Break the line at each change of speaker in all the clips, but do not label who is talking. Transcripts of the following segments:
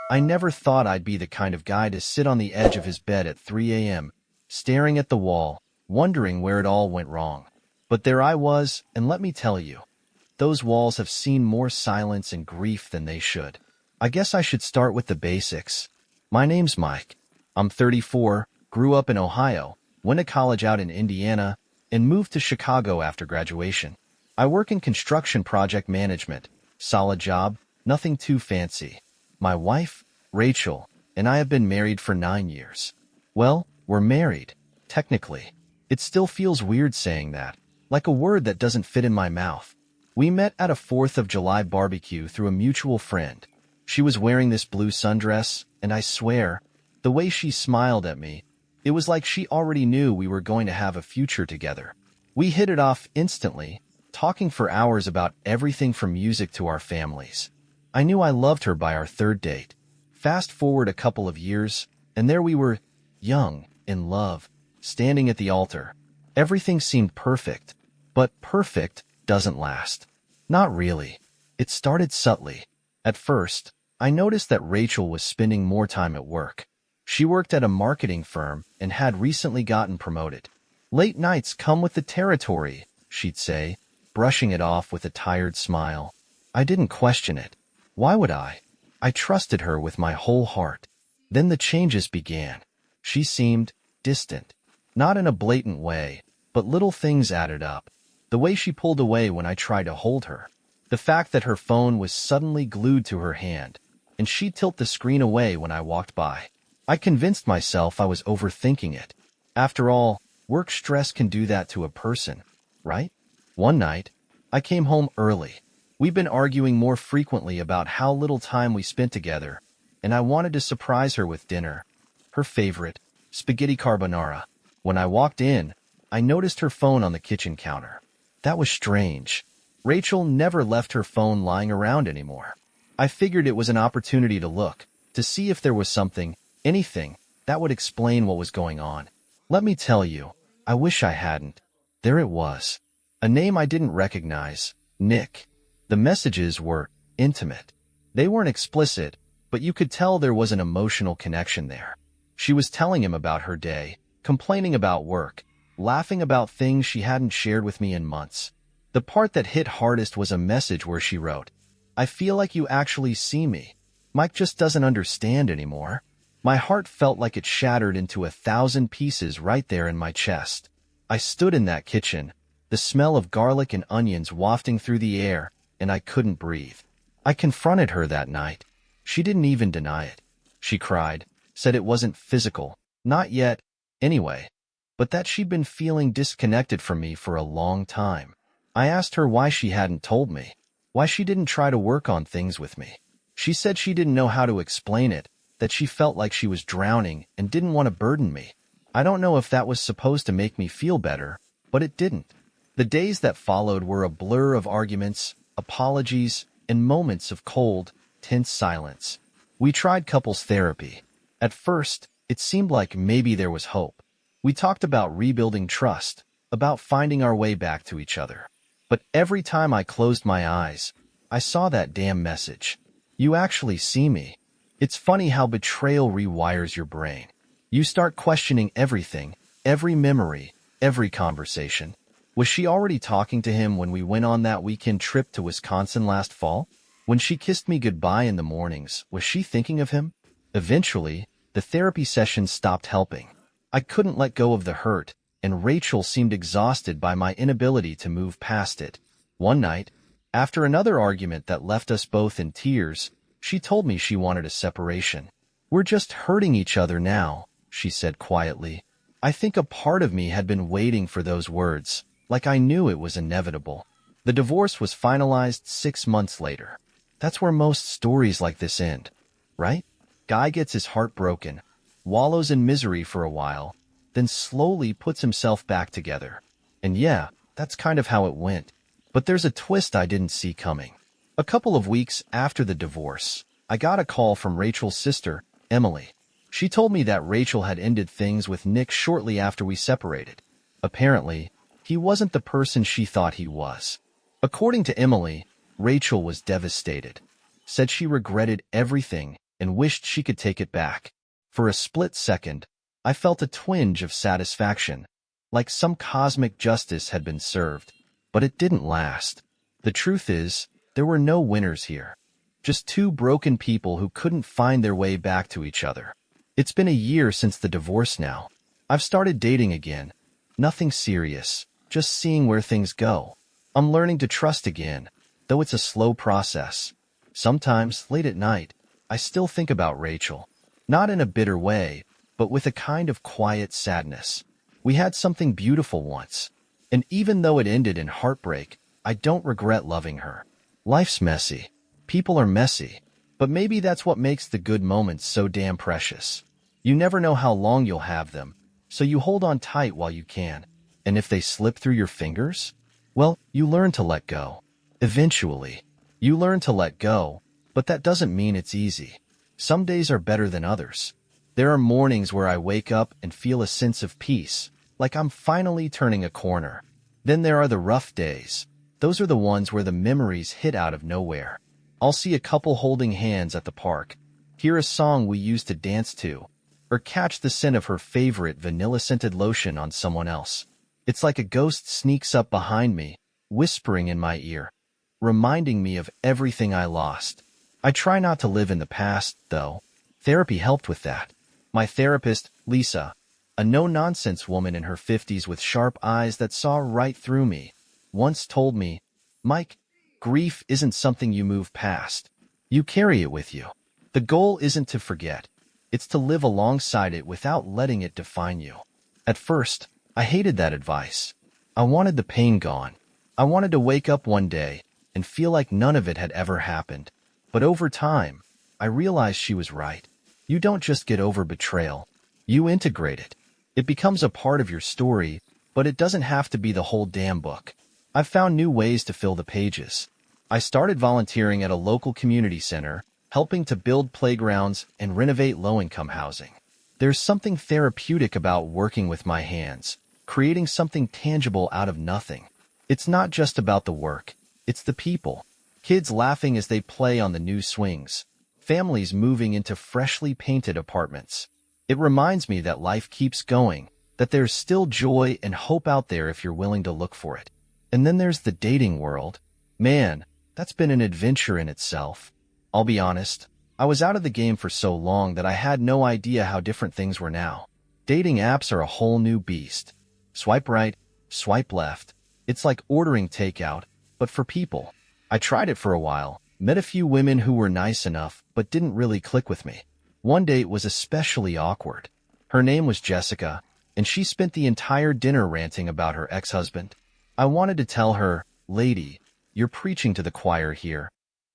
I never thought I'd be the kind of guy to sit on the edge of his bed at 3 a.m., staring at the wall, wondering where it all went wrong. But there I was, and let me tell you, those walls have seen more silence and grief than they should. I guess I should start with the basics. My name's Mike. I'm 34, grew up in Ohio, went to college out in Indiana, and moved to Chicago after graduation. I work in construction project management. Solid job, nothing too fancy. My wife, Rachel, and I have been married for 9 years. Well, we're married, technically. It still feels weird saying that, like a word that doesn't fit in my mouth. We met at a 4th of July barbecue through a mutual friend. She was wearing this blue sundress, and I swear, the way she smiled at me, it was like she already knew we were going to have a future together. We hit it off instantly, talking for hours about everything from music to our families. I knew I loved her by our third date. Fast forward a couple of years, and there we were, young, in love, standing at the altar. Everything seemed perfect, but perfect doesn't last. Not really. It started subtly. At first, I noticed that Rachel was spending more time at work. She worked at a marketing firm and had recently gotten promoted. Late nights come with the territory, she'd say, brushing it off with a tired smile. I didn't question it. Why would I? I trusted her with my whole heart. Then the changes began. She seemed distant. Not in a blatant way, but little things added up. The way she pulled away when I tried to hold her. The fact that her phone was suddenly glued to her hand, and she'd tilt the screen away when I walked by. I convinced myself I was overthinking it. After all, work stress can do that to a person, right? One night, I came home early. We've been arguing more frequently about how little time we spent together, and I wanted to surprise her with dinner. Her favorite, spaghetti carbonara. When I walked in, I noticed her phone on the kitchen counter. That was strange. Rachel never left her phone lying around anymore. I figured it was an opportunity to look, to see if there was something, anything, that would explain what was going on. Let me tell you, I wish I hadn't. There it was. A name I didn't recognize, Nick. The messages were intimate. They weren't explicit, but you could tell there was an emotional connection there. She was telling him about her day, complaining about work, laughing about things she hadn't shared with me in months. The part that hit hardest was a message where she wrote, "I feel like you actually see me. Mike just doesn't understand anymore." My heart felt like it shattered into 1,000 pieces right there in my chest. I stood in that kitchen, the smell of garlic and onions wafting through the air, and I couldn't breathe. I confronted her that night. She didn't even deny it. She cried, said it wasn't physical, not yet, anyway, but that she'd been feeling disconnected from me for a long time. I asked her why she hadn't told me, why she didn't try to work on things with me. She said she didn't know how to explain it, that she felt like she was drowning and didn't want to burden me. I don't know if that was supposed to make me feel better, but it didn't. The days that followed were a blur of arguments, apologies, and moments of cold, tense silence. We tried couples therapy. At first, it seemed like maybe there was hope. We talked about rebuilding trust, about finding our way back to each other. But every time I closed my eyes, I saw that damn message. You actually see me. It's funny how betrayal rewires your brain. You start questioning everything, every memory, every conversation. Was she already talking to him when we went on that weekend trip to Wisconsin last fall? When she kissed me goodbye in the mornings, was she thinking of him? Eventually, the therapy sessions stopped helping. I couldn't let go of the hurt, and Rachel seemed exhausted by my inability to move past it. One night, after another argument that left us both in tears, she told me she wanted a separation. "We're just hurting each other now," she said quietly. I think a part of me had been waiting for those words, like I knew it was inevitable. The divorce was finalized 6 months later. That's where most stories like this end, right? Guy gets his heart broken, wallows in misery for a while, then slowly puts himself back together. And yeah, that's kind of how it went. But there's a twist I didn't see coming. A couple of weeks after the divorce, I got a call from Rachel's sister, Emily. She told me that Rachel had ended things with Nick shortly after we separated. Apparently, he wasn't the person she thought he was. According to Emily, Rachel was devastated. Said she regretted everything, and wished she could take it back. For a split second, I felt a twinge of satisfaction, like some cosmic justice had been served. But it didn't last. The truth is, there were no winners here. Just two broken people who couldn't find their way back to each other. It's been a year since the divorce now. I've started dating again. Nothing serious, just seeing where things go. I'm learning to trust again, though it's a slow process. Sometimes, late at night, I still think about Rachel. Not in a bitter way, but with a kind of quiet sadness. We had something beautiful once, and even though it ended in heartbreak, I don't regret loving her. Life's messy. People are messy. But maybe that's what makes the good moments so damn precious. You never know how long you'll have them, so you hold on tight while you can. And if they slip through your fingers, well, you learn to let go. Eventually, you learn to let go, but that doesn't mean it's easy. Some days are better than others. There are mornings where I wake up and feel a sense of peace, like I'm finally turning a corner. Then there are the rough days. Those are the ones where the memories hit out of nowhere. I'll see a couple holding hands at the park, hear a song we used to dance to, or catch the scent of her favorite vanilla-scented lotion on someone else. It's like a ghost sneaks up behind me, whispering in my ear, reminding me of everything I lost. I try not to live in the past, though. Therapy helped with that. My therapist, Lisa, a no-nonsense woman in her 50s with sharp eyes that saw right through me, once told me, "Mike, grief isn't something you move past. You carry it with you. The goal isn't to forget. It's to live alongside it without letting it define you." At first, I hated that advice. I wanted the pain gone. I wanted to wake up one day and feel like none of it had ever happened. But over time, I realized she was right. You don't just get over betrayal. You integrate it. It becomes a part of your story, but it doesn't have to be the whole damn book. I've found new ways to fill the pages. I started volunteering at a local community center, helping to build playgrounds and renovate low-income housing. There's something therapeutic about working with my hands, creating something tangible out of nothing. It's not just about the work, it's the people. Kids laughing as they play on the new swings. Families moving into freshly painted apartments. It reminds me that life keeps going, that there's still joy and hope out there if you're willing to look for it. And then there's the dating world. Man, that's been an adventure in itself. I'll be honest, I was out of the game for so long that I had no idea how different things were now. Dating apps are a whole new beast. Swipe right, swipe left. It's like ordering takeout, but for people. I tried it for a while, met a few women who were nice enough, but didn't really click with me. One date was especially awkward. Her name was Jessica, and she spent the entire dinner ranting about her ex-husband. I wanted to tell her, "Lady, you're preaching to the choir here,"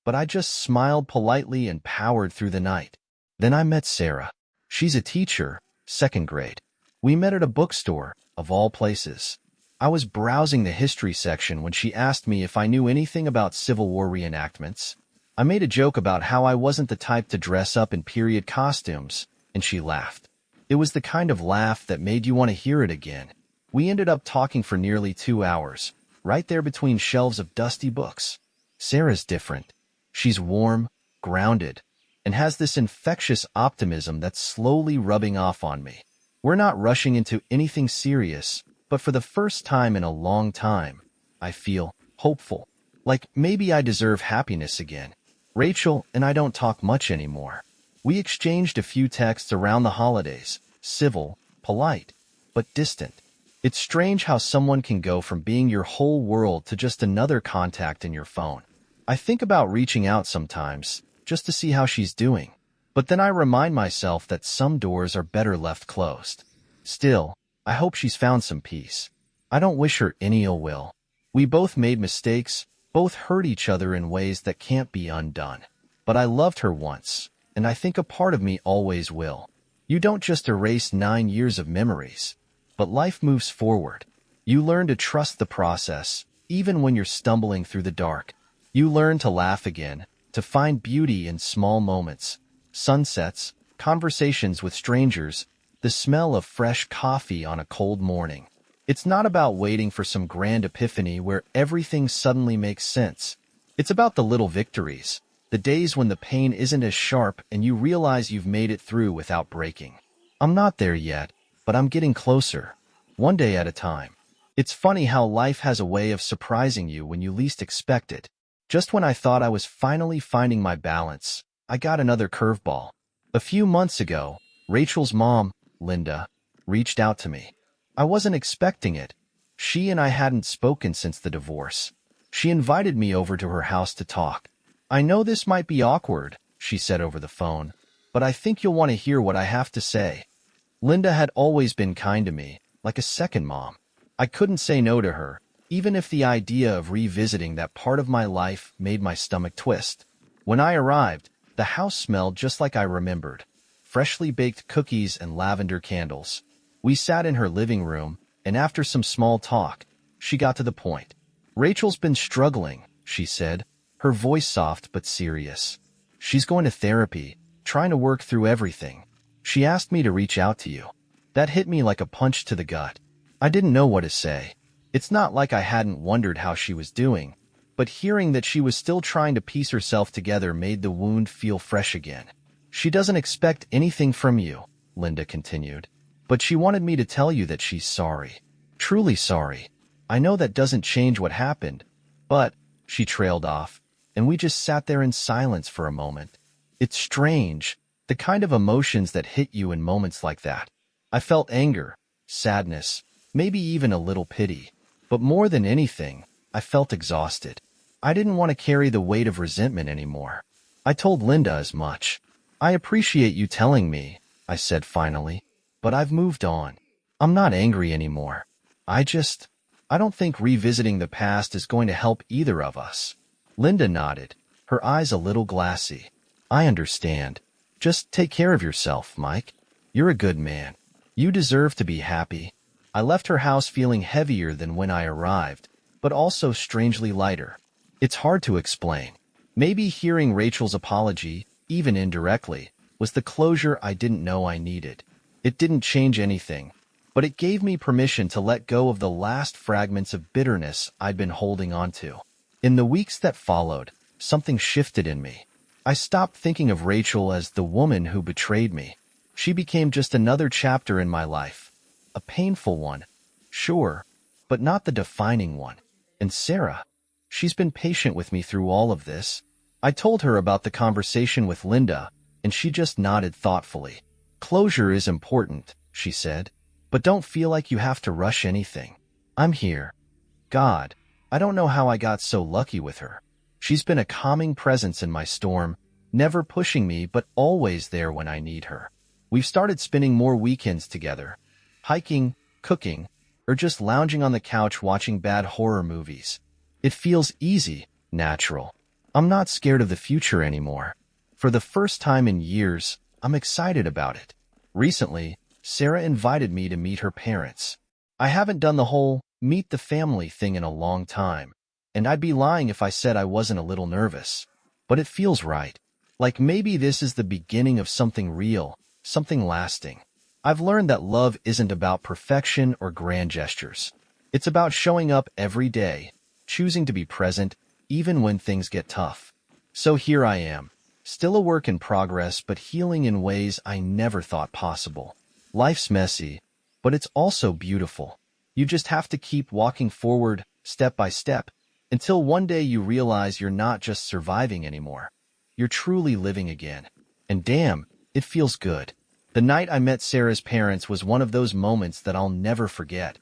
but I just smiled politely and powered through the night. Then I met Sarah. She's a teacher, second grade. We met at a bookstore, of all places. I was browsing the history section when she asked me if I knew anything about Civil War reenactments. I made a joke about how I wasn't the type to dress up in period costumes, and she laughed. It was the kind of laugh that made you want to hear it again. We ended up talking for nearly 2 hours, right there between shelves of dusty books. Sarah's different. She's warm, grounded, and has this infectious optimism that's slowly rubbing off on me. We're not rushing into anything serious, but for the first time in a long time, I feel hopeful. Like maybe I deserve happiness again. Rachel and I don't talk much anymore. We exchanged a few texts around the holidays, civil, polite, but distant. It's strange how someone can go from being your whole world to just another contact in your phone. I think about reaching out sometimes, just to see how she's doing. But then I remind myself that some doors are better left closed. Still, I hope she's found some peace. I don't wish her any ill will. We both made mistakes, both hurt each other in ways that can't be undone. But I loved her once, and I think a part of me always will. You don't just erase 9 years of memories, but life moves forward. You learn to trust the process, even when you're stumbling through the dark. You learn to laugh again, to find beauty in small moments. Sunsets, conversations with strangers, the smell of fresh coffee on a cold morning. It's not about waiting for some grand epiphany where everything suddenly makes sense. It's about the little victories, The days when the pain isn't as sharp and you realize you've made it through without breaking. I'm not there yet, but I'm getting closer, one day at a time. It's funny how life has a way of surprising you when you least expect it. Just when I thought I was finally finding my balance, I got another curveball. A few months ago, Rachel's mom, Linda, reached out to me. I wasn't expecting it. She and I hadn't spoken since the divorce. She invited me over to her house to talk. I know this might be awkward, she said over the phone, but I think you'll want to hear what I have to say. Linda had always been kind to me, like a second mom. I couldn't say no to her, even if the idea of revisiting that part of my life made my stomach twist. When I arrived, the house smelled just like I remembered. Freshly baked cookies and lavender candles. We sat in her living room, and after some small talk, she got to the point. Rachel's been struggling, she said, her voice soft but serious. She's going to therapy, trying to work through everything. She asked me to reach out to you. That hit me like a punch to the gut. I didn't know what to say. It's not like I hadn't wondered how she was doing, but hearing that she was still trying to piece herself together made the wound feel fresh again. She doesn't expect anything from you, Linda continued, but she wanted me to tell you that she's sorry. Truly sorry. I know that doesn't change what happened, but, she trailed off, and we just sat there in silence for a moment. It's strange, the kind of emotions that hit you in moments like that. I felt anger, sadness, maybe even a little pity. But more than anything, I felt exhausted. I didn't want to carry the weight of resentment anymore. I told Linda as much. I appreciate you telling me, I said finally, but I've moved on. I'm not angry anymore. I don't think revisiting the past is going to help either of us. Linda nodded, her eyes a little glassy. I understand. Just take care of yourself, Mike. You're a good man. You deserve to be happy. I left her house feeling heavier than when I arrived, but also strangely lighter. It's hard to explain. Maybe hearing Rachel's apology, even indirectly, was the closure I didn't know I needed. It didn't change anything, but it gave me permission to let go of the last fragments of bitterness I'd been holding on to. In the weeks that followed, something shifted in me. I stopped thinking of Rachel as the woman who betrayed me. She became just another chapter in my life. A painful one, sure, but not the defining one. And Sarah, she's been patient with me through all of this. I told her about the conversation with Linda, and she just nodded thoughtfully. Closure is important, she said, but don't feel like you have to rush anything. I'm here. God, I don't know how I got so lucky with her. She's been a calming presence in my storm, never pushing me but always there when I need her. We've started spending more weekends together, hiking, cooking, or just lounging on the couch watching bad horror movies. It feels easy, natural. I'm not scared of the future anymore. For the first time in years, I'm excited about it. Recently, Sarah invited me to meet her parents. I haven't done the whole meet the family thing in a long time, and I'd be lying if I said I wasn't a little nervous. But it feels right. Like maybe this is the beginning of something real, something lasting. I've learned that love isn't about perfection or grand gestures. It's about showing up every day, choosing to be present, even when things get tough. So here I am, still a work in progress but healing in ways I never thought possible. Life's messy, but it's also beautiful. You just have to keep walking forward, step by step, until one day you realize you're not just surviving anymore. You're truly living again. And damn, it feels good. The night I met Sarah's parents was one of those moments that I'll never forget.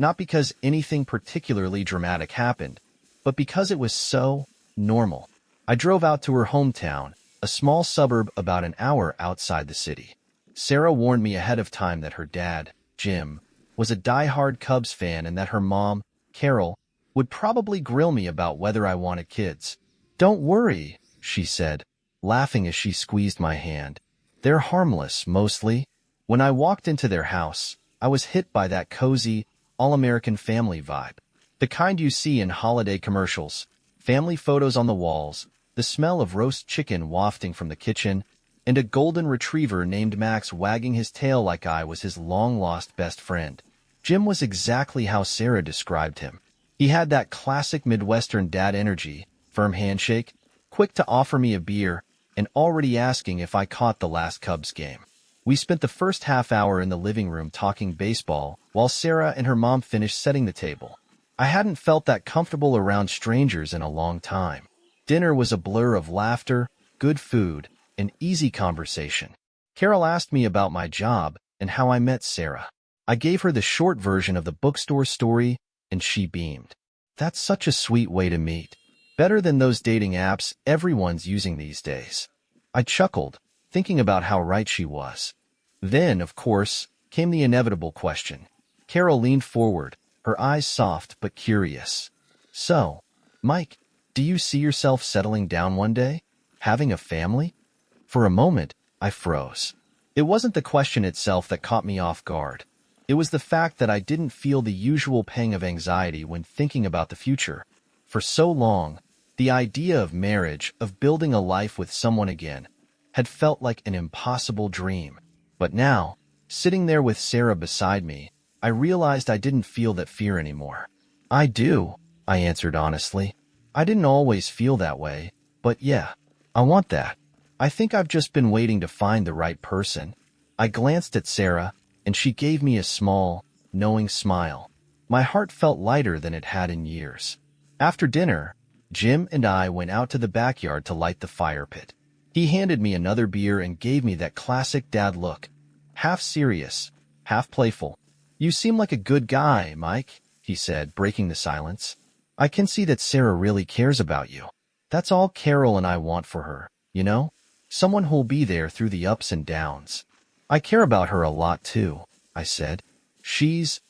Not because anything particularly dramatic happened, but because it was so normal. I drove out to her hometown, a small suburb about an hour outside the city. Sarah warned me ahead of time that her dad, Jim, was a die-hard Cubs fan and that her mom, Carol, would probably grill me about whether I wanted kids. Don't worry, she said, laughing as she squeezed my hand. They're harmless, mostly. When I walked into their house, I was hit by that cozy, all-American family vibe. The kind you see in holiday commercials, family photos on the walls, the smell of roast chicken wafting from the kitchen, and a golden retriever named Max wagging his tail like I was his long-lost best friend. Jim was exactly how Sarah described him. He had that classic Midwestern dad energy, firm handshake, quick to offer me a beer and already asking if I caught the last Cubs game. We spent the first half hour in the living room talking baseball while Sarah and her mom finished setting the table. I hadn't felt that comfortable around strangers in a long time. Dinner was a blur of laughter, good food, and easy conversation. Carol asked me about my job and how I met Sarah. I gave her the short version of the bookstore story, and she beamed. That's such a sweet way to meet. Better than those dating apps everyone's using these days. I chuckled, thinking about how right she was. Then, of course, came the inevitable question. Carol leaned forward, her eyes soft but curious. So, Mike, do you see yourself settling down one day? Having a family? For a moment, I froze. It wasn't the question itself that caught me off guard. It was the fact that I didn't feel the usual pang of anxiety when thinking about the future. For so long, the idea of marriage, of building a life with someone again, had felt like an impossible dream. But now, sitting there with Sarah beside me, I realized I didn't feel that fear anymore. I do, I answered honestly. I didn't always feel that way, but yeah, I want that. I think I've just been waiting to find the right person. I glanced at Sarah, and she gave me a small, knowing smile. My heart felt lighter than it had in years. After dinner, Jim and I went out to the backyard to light the fire pit. He handed me another beer and gave me that classic dad look, half serious, half playful. You seem like a good guy, Mike, he said, breaking the silence. I can see that Sarah really cares about you. That's all Carol and I want for her, you know? Someone who'll be there through the ups and downs. I care about her a lot too, I said. She's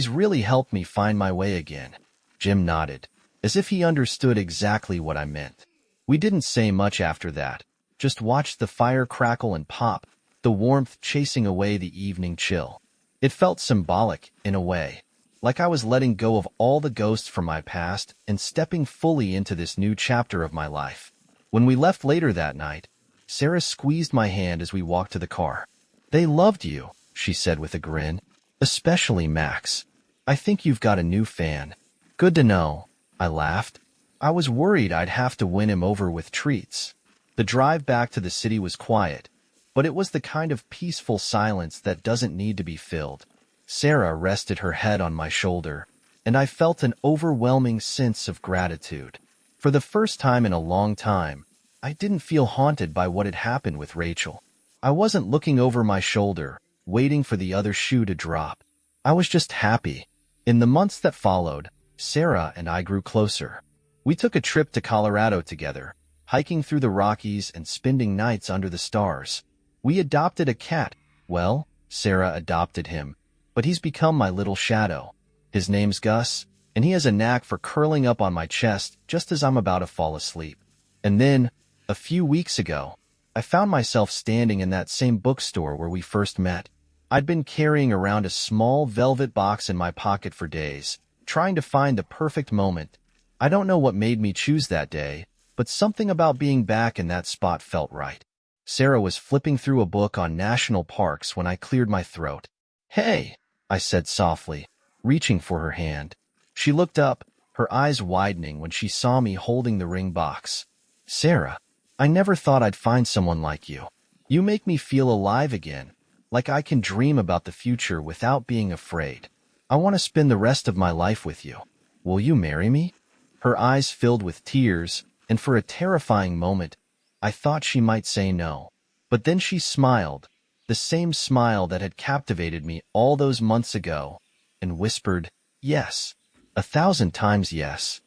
really helped me find my way again. Jim nodded, as if he understood exactly what I meant. We didn't say much after that, just watched the fire crackle and pop, the warmth chasing away the evening chill. It felt symbolic, in a way, like I was letting go of all the ghosts from my past and stepping fully into this new chapter of my life. When we left later that night, Sarah squeezed my hand as we walked to the car. They loved you, she said with a grin. Especially Max. I think you've got a new fan. Good to know, I laughed. I was worried I'd have to win him over with treats. The drive back to the city was quiet, but it was the kind of peaceful silence that doesn't need to be filled. Sarah rested her head on my shoulder, and I felt an overwhelming sense of gratitude. For the first time in a long time, I didn't feel haunted by what had happened with Rachel. I wasn't looking over my shoulder, waiting for the other shoe to drop. I was just happy. In the months that followed, Sarah and I grew closer. We took a trip to Colorado together, hiking through the Rockies and spending nights under the stars. We adopted a cat. Well, Sarah adopted him, but he's become my little shadow. His name's Gus, and he has a knack for curling up on my chest just as I'm about to fall asleep. And then, a few weeks ago, I found myself standing in that same bookstore where we first met. I'd been carrying around a small velvet box in my pocket for days, trying to find the perfect moment. I don't know what made me choose that day, but something about being back in that spot felt right. Sarah was flipping through a book on national parks when I cleared my throat. Hey, I said softly, reaching for her hand. She looked up, her eyes widening when she saw me holding the ring box. Sarah, I never thought I'd find someone like you. You make me feel alive again, like I can dream about the future without being afraid. I want to spend the rest of my life with you. Will you marry me? Her eyes filled with tears, and for a terrifying moment, I thought she might say no. But then she smiled, the same smile that had captivated me all those months ago, and whispered, yes, 1,000 times yes.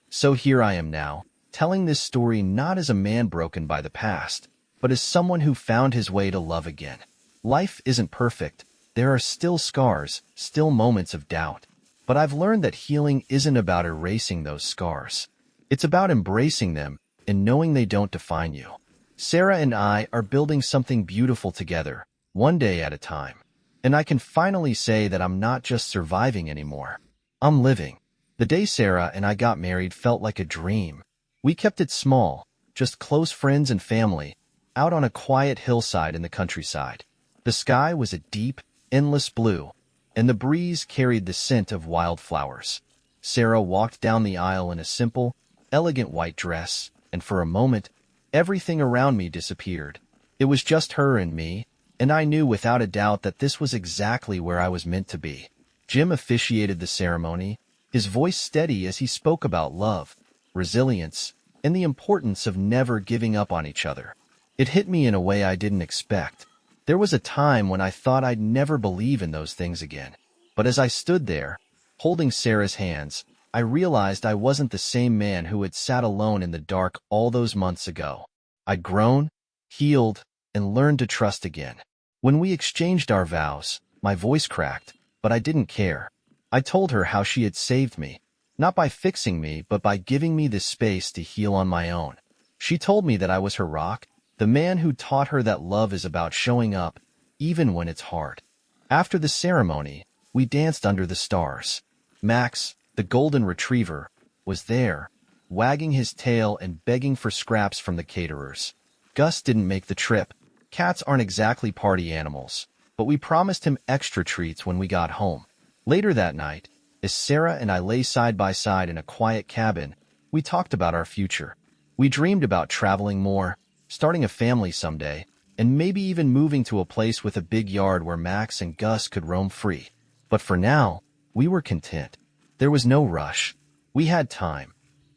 So here I am now, telling this story not as a man broken by the past, but as someone who found his way to love again. Life isn't perfect. There are still scars, still moments of doubt. But I've learned that healing isn't about erasing those scars. It's about embracing them and knowing they don't define you. Sarah and I are building something beautiful together, one day at a time. And I can finally say that I'm not just surviving anymore. I'm living. The day Sarah and I got married felt like a dream. We kept it small, just close friends and family, out on a quiet hillside in the countryside. The sky was a deep, endless blue, and the breeze carried the scent of wildflowers. Sarah walked down the aisle in a simple, elegant white dress, and for a moment, everything around me disappeared. It was just her and me, and I knew without a doubt that this was exactly where I was meant to be. Jim officiated the ceremony, his voice steady as he spoke about love, resilience, and the importance of never giving up on each other. It hit me in a way I didn't expect. There was a time when I thought I'd never believe in those things again. But as I stood there, holding Sarah's hands, I realized I wasn't the same man who had sat alone in the dark all those months ago. I'd grown, healed, and learned to trust again. When we exchanged our vows, my voice cracked, but I didn't care. I told her how she had saved me, not by fixing me, but by giving me the space to heal on my own. She told me that I was her rock, the man who taught her that love is about showing up, even when it's hard. After the ceremony, we danced under the stars. Max, the golden retriever, was there, wagging his tail and begging for scraps from the caterers. Gus didn't make the trip. Cats aren't exactly party animals, but we promised him extra treats when we got home. Later that night, as Sarah and I lay side by side in a quiet cabin, we talked about our future. We dreamed about traveling more, starting a family someday, and maybe even moving to a place with a big yard where Max and Gus could roam free. But for now, we were content. There was no rush. We had time.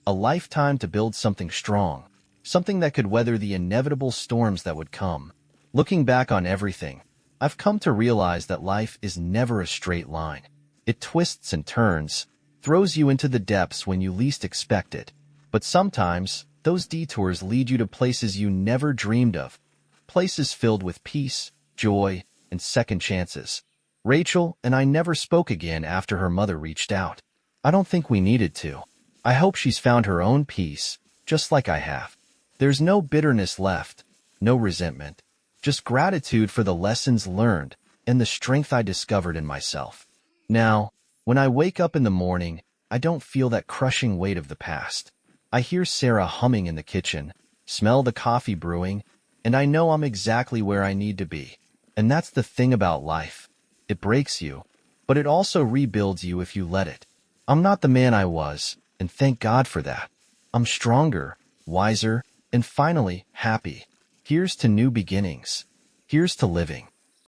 A lifetime to build something strong, something that could weather the inevitable storms that would come. Looking back on everything, I've come to realize that life is never a straight line. It twists and turns, throws you into the depths when you least expect it. But sometimes, those detours lead you to places you never dreamed of. Places filled with peace, joy, and second chances. Rachel and I never spoke again after her mother reached out. I don't think we needed to. I hope she's found her own peace, just like I have. There's no bitterness left, no resentment, just gratitude for the lessons learned and the strength I discovered in myself. Now, when I wake up in the morning, I don't feel that crushing weight of the past. I hear Sarah humming in the kitchen, smell the coffee brewing, and I know I'm exactly where I need to be. And that's the thing about life. It breaks you, but it also rebuilds you if you let it. I'm not the man I was, and thank God for that. I'm stronger, wiser, and finally happy. Here's to new beginnings. Here's to living.